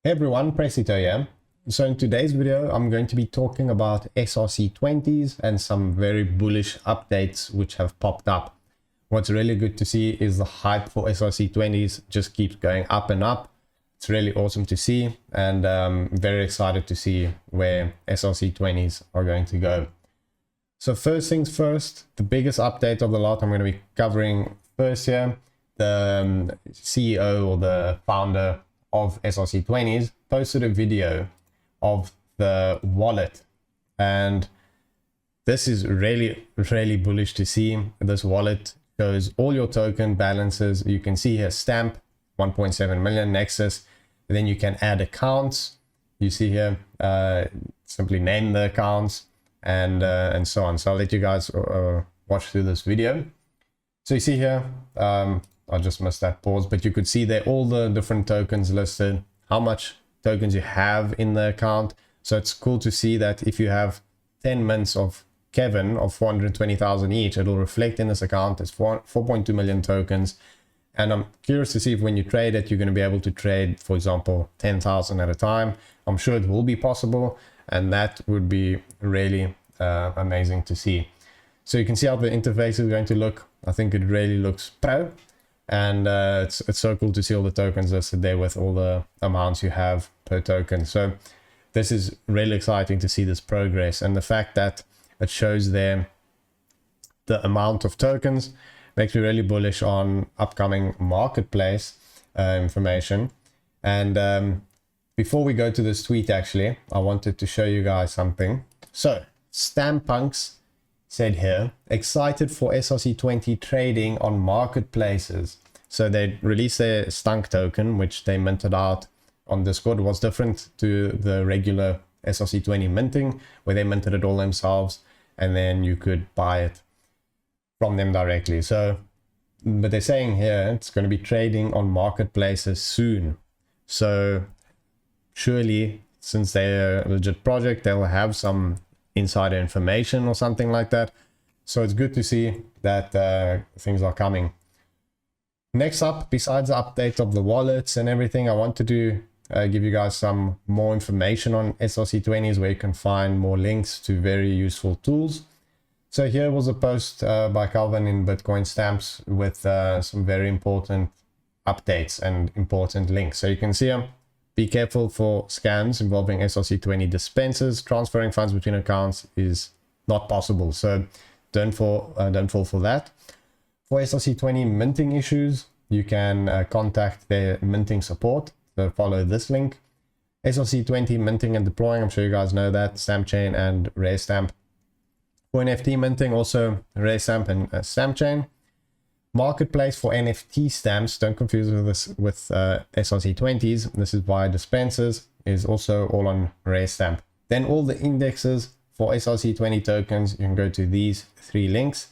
Hey everyone, Presito here. So in today's video, I'm going to be talking about SRC20s and some very bullish updates which have popped up. What's really good to see is the hype for SRC20s just keeps going up and up. It's really awesome to see, and very excited to see where SRC20s are going to go. So first things first, the biggest update of the lot I'm going to be covering first here. The CEO or the founder of SRC20s posted a video of the wallet, and this is really bullish to see. This wallet shows all your token balances. You can see here Stamp 1.7 million, Nexus, and then you can add accounts. You see here simply name the accounts and so on. So I'll let you guys watch through this video. So you see here, I just missed that pause, but you could see there all the different tokens listed, how much tokens you have in the account. So it's cool to see that if you have 10 mints of Kevin of 420,000 each, it'll reflect in this account as 4.2 million tokens. And I'm curious to see if when you trade it, you're going to be able to trade, for example, 10,000 at a time. I'm sure it will be possible, and that would be really amazing to see. So you can see how the interface is going to look. I think it really looks pro. And it's so cool to see all the tokens listed there with all the amounts you have per token. So this is really exciting to see this progress, and the fact that it shows there the amount of tokens makes me really bullish on upcoming marketplace information. And before we go to this tweet, actually, I wanted to show you guys something. So Stampunks said here, excited for SRC20 trading on marketplaces. So they released their Stunk token, which they minted out on Discord. It was different to the regular SRC20 minting, where they minted it all themselves, and then you could buy it from them directly. So, but they're saying here it's going to be trading on marketplaces soon. So surely, since they're a legit project, they'll have some insider information or something like that. So it's good to see that things are coming. Next up, besides the update of the wallets and everything, I wanted to give you guys some more information on SRC20s, where you can find more links to very useful tools. So here was a post by Calvin in Bitcoin Stamps with some very important updates and important links. So you can see them. Be careful for scams involving SRC20 dispensers. Transferring funds between accounts is not possible, so don't fall for that. For SRC20 minting issues, you can contact their minting support. So follow this link. SRC20 minting and deploying, I'm sure you guys know that, StampChain and RareStamp. For NFT minting, also RareStamp and StampChain. Marketplace for NFT stamps, don't confuse this with SRC20s. This is via dispensers, is also all on RareStamp. Then all the indexes for SRC20 tokens, you can go to these three links.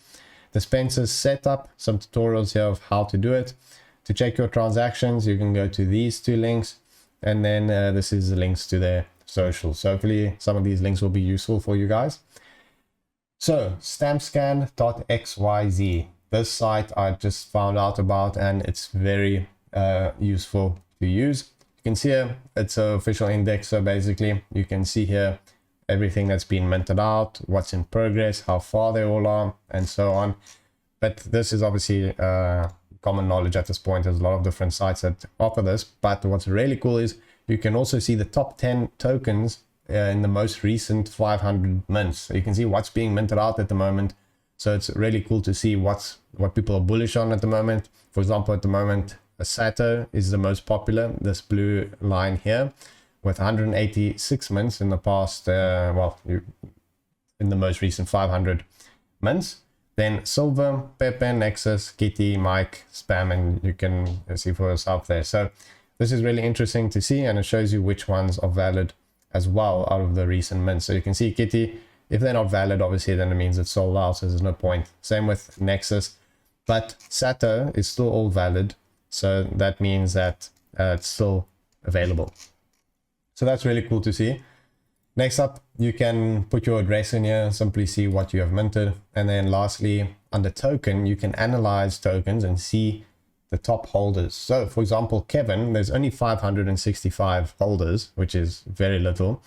Dispensers setup, some tutorials here of how to do it. To check your transactions, you can go to these two links, and then this is the links to their socials. So hopefully some of these links will be useful for you guys. So stampscan.xyz. This site I just found out about, and it's very useful to use. You can see here it's an official index, so basically you can see here everything that's been minted out, what's in progress, how far they all are, and so on. But this is obviously common knowledge at this point. There's a lot of different sites that offer this, but what's really cool is you can also see the top 10 tokens in the most recent 500 mints. So you can see what's being minted out at the moment. So it's really cool to see what people are bullish on at the moment. For example, at the moment, Sato is the most popular, this blue line here, with 186 mints in the past, in the most recent 500 mints. Then Silver, Pepe, Nexus, Kitty, Mike, Spam, and you can see for yourself there. So this is really interesting to see, and it shows you which ones are valid as well out of the recent mints. So you can see Kitty, if they're not valid, obviously, then it means it's sold out, so there's no point. Same with Nexus, but Sato is still all valid, so that means that it's still available. So that's really cool to see. Next up, you can put your address in here, simply see what you have minted. And then lastly, under token, you can analyze tokens and see the top holders. So for example, Kevin, there's only 565 holders, which is very little.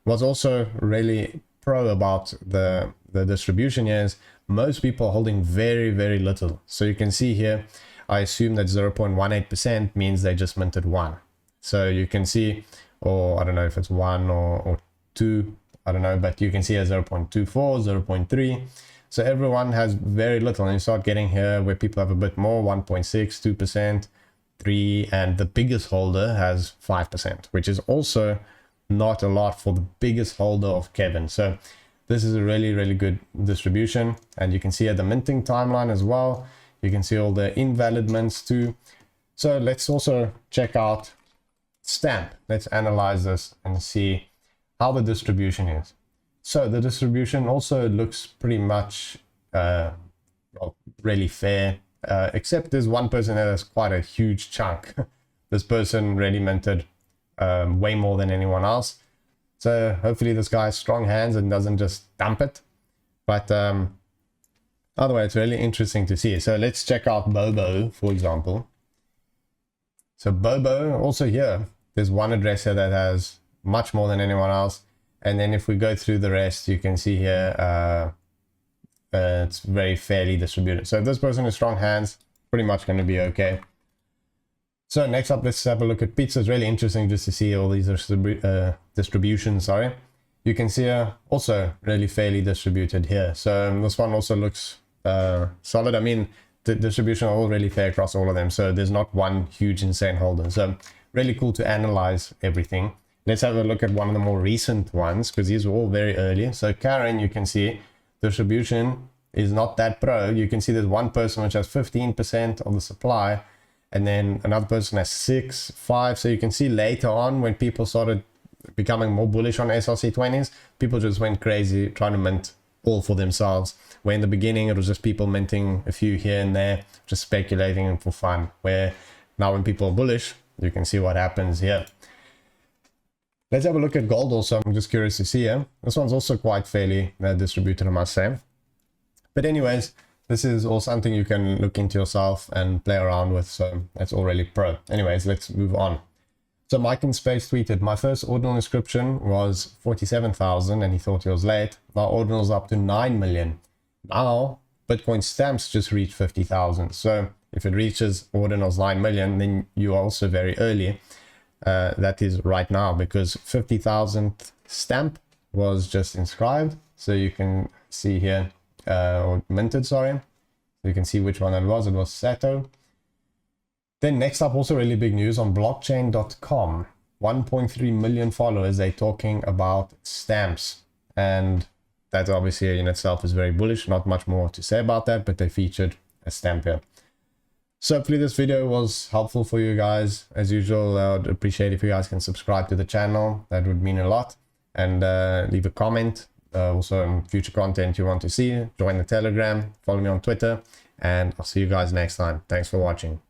What's also really pro about the distribution here is most people are holding very, very little. So you can see here, I assume that 0.18% means they just minted one. So you can see, or I don't know if it's one or two, I don't know, but you can see a 0.24, 0.3. So everyone has very little, and you start getting here where people have a bit more, 1.6, 2%, 3, and the biggest holder has 5%, which is also not a lot for the biggest holder of Kevin. So this is a really, really good distribution, and you can see at the minting timeline as well. You can see all the invalid mints too. So let's also check out Stamp. Let's analyze this and see how the distribution is. So the distribution also looks pretty much well, really fair, except there's one person that has quite a huge chunk. This person really minted way more than anyone else. So hopefully this guy has strong hands and doesn't just dump it. But otherwise, it's really interesting to see. So let's check out Bobo, for example. So Bobo, also here, there's one address here that has much more than anyone else. And then if we go through the rest, you can see here, it's very fairly distributed. So if this person has strong hands, pretty much going to be okay. So next up, let's have a look at Pizza. It's really interesting just to see all these distributions, sorry. You can see also really fairly distributed here. So this one also looks solid. I mean, the distribution are all really fair across all of them. So there's not one huge insane holder. So really cool to analyze everything. Let's have a look at one of the more recent ones, because these were all very early. So Karen, you can see distribution is not that pro. You can see there's one person which has 15% of the supply, and then another person has 6, 5. So you can see later on when people started becoming more bullish on SRC20s, people just went crazy trying to mint all for themselves. Where in the beginning it was just people minting a few here and there, just speculating for fun. Where now when people are bullish, you can see what happens here. Let's have a look at gold also. I'm just curious to see here. This one's also quite fairly distributed, I must say. But anyways, this is all something you can look into yourself and play around with. So that's all really pro. Anyways, let's move on. So Mike in Space tweeted, my first ordinal inscription was 47,000 and he thought he was late. Now ordinal's up to 9 million. Now Bitcoin stamps just reached 50,000. So if it reaches ordinal's 9 million, then you are also very early. That is right now, because 50,000 stamp was just inscribed. So you can see here, or minted, sorry. You can see which one it was. It was Sato. Then next up, also really big news on blockchain.com. 1.3 million followers. They're talking about stamps. And that obviously in itself is very bullish. Not much more to say about that, but they featured a stamp here. So hopefully this video was helpful for you guys. As usual, I would appreciate if you guys can subscribe to the channel. That would mean a lot. And leave a comment. Also on future content you want to see. Join the Telegram. Follow me on Twitter. And I'll see you guys next time. Thanks for watching.